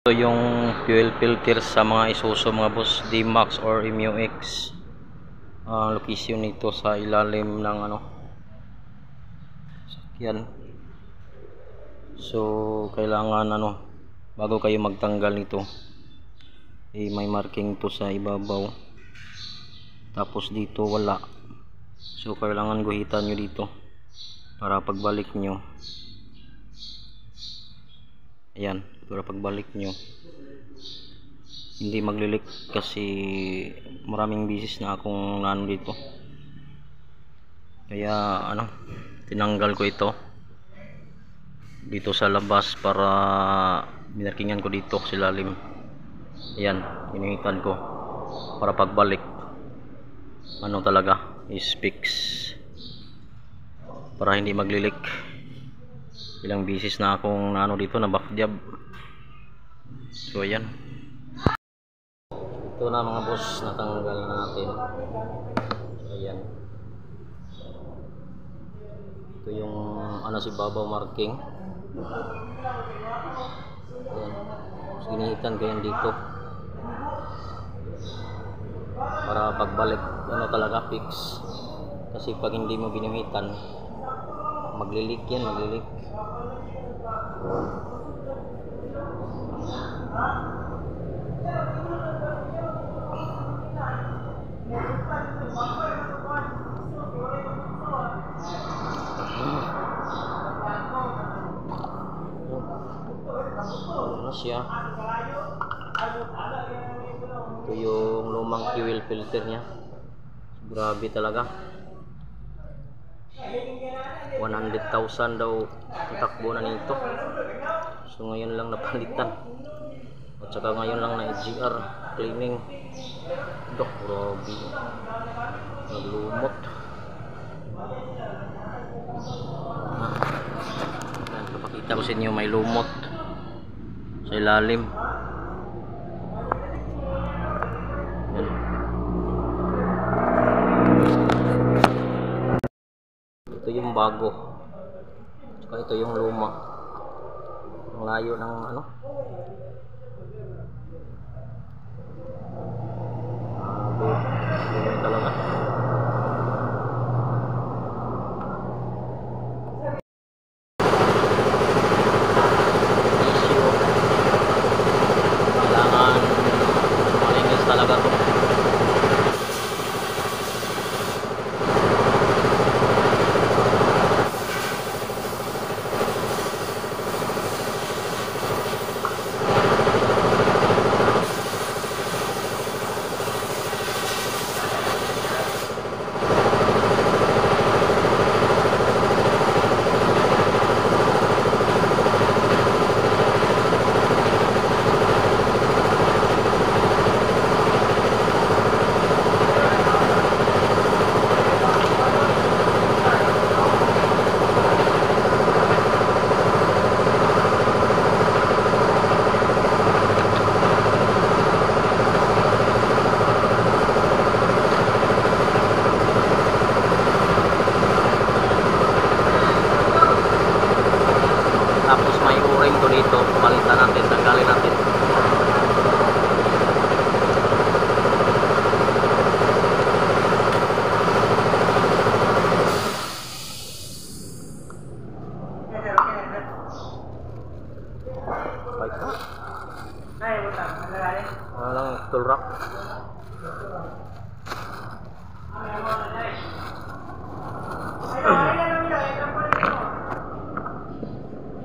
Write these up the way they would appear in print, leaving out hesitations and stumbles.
Ito yung fuel filter sa mga Isuzu mga boss, D-Max or MU-X. Location nito sa ilalim ng sakyan. So kailangan bago kayo magtanggal nito, may marking to sa ibabaw. Tapos dito wala. So kailangan guhitan nyo dito para pagbalik nyo, ayan, para pagbalik nyo hindi maglilik, kasi maraming bisis na akong dito, kaya tinanggal ko ito dito sa labas para minarkingan ko dito sa ilalim. Ayan, inihitan ko para pagbalik talaga is fix, para hindi maglilik. Ilang bisis na akong dito na back job. So ayan, ito na mga boss, natanggal na natin. So ayan, ito yung si babaw marking. Ayan, sinihitan ko yan dito para pagbalik talaga fix, kasi pag hindi mo ginamitan maglilik yan, maglilik. Siya, ito yung lumang fuel filter nya. Grabe talaga, 100,000 daw takbo na nito. So ngayon lang napalitan, at saka ngayon lang na EGR cleaning. Dok, grabe, naglumot. Kapakita ko sa inyo, may lumot sa ilalim. Yan. Ito yung bago, saka ito yung luma. Ang layo ng talaga. Tapos may o-ring ko dito, palitan natin, tanggalin natin. Lang tool rack.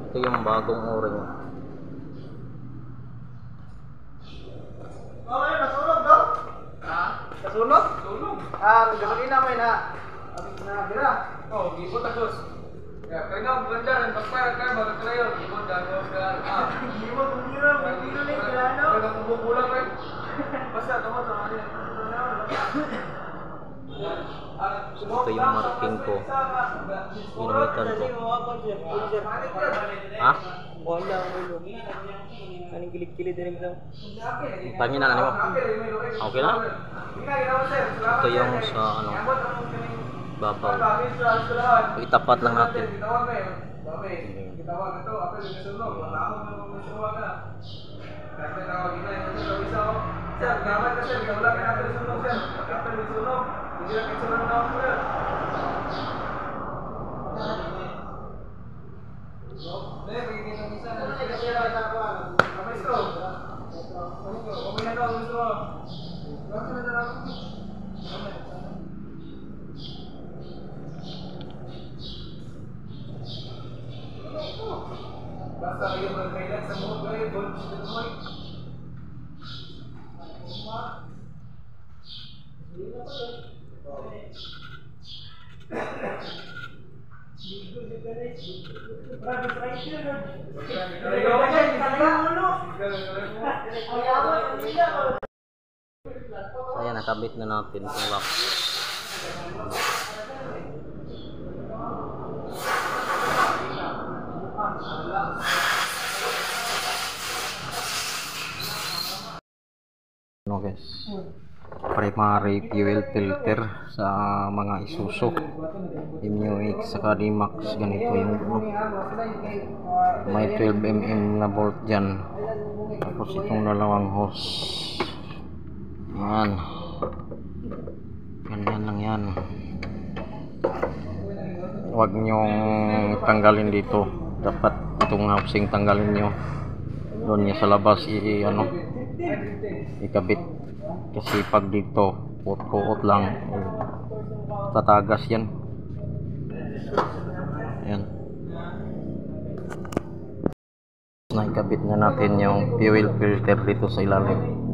Ito yung bagong o-ring. Nasunog daw? Ha? Nasunog? Sunog. Gasolina may na bira. Oh, gibot agos. Ya, kaya banda rin pagpara ka magkalayo, gibot agos ka. Gibot bumira, bumira ni ano? Kaya kububulang eh. Basta tama sa ano. Ito yung marking ko, ginamitan ko. Ha? Wala ulo. Kaning kilig-kilig din mo. Pangina na mo. Okay lang. Ito yung sa babaw. Itapat lang natin. Kasi tawagin na yung sir, isa ko. Sir, gamay ka sir, wala ka natin sunog sir. Kapag may sunog, hindi na kayo sunog na ako sir. Basta kayo mag-relax sa mood kayo, gold sa tumoy. So ayan, nakabit na natin itong lock. Ano guys, primary fuel filter sa mga Isuzu MU-X saka D-Max, ganito yung may 12mm na bolt dyan, tapos itong dalawang hose, yan, ganyan lang yan. Huwag nyong tanggalin dito, dapat itong housing tanggalin nyo doon niya sa labas, ikabit, kasi pag dito puot-puot lang, tatagas yan. Ayan, na ikabit na natin yung fuel filter dito sa ilalim.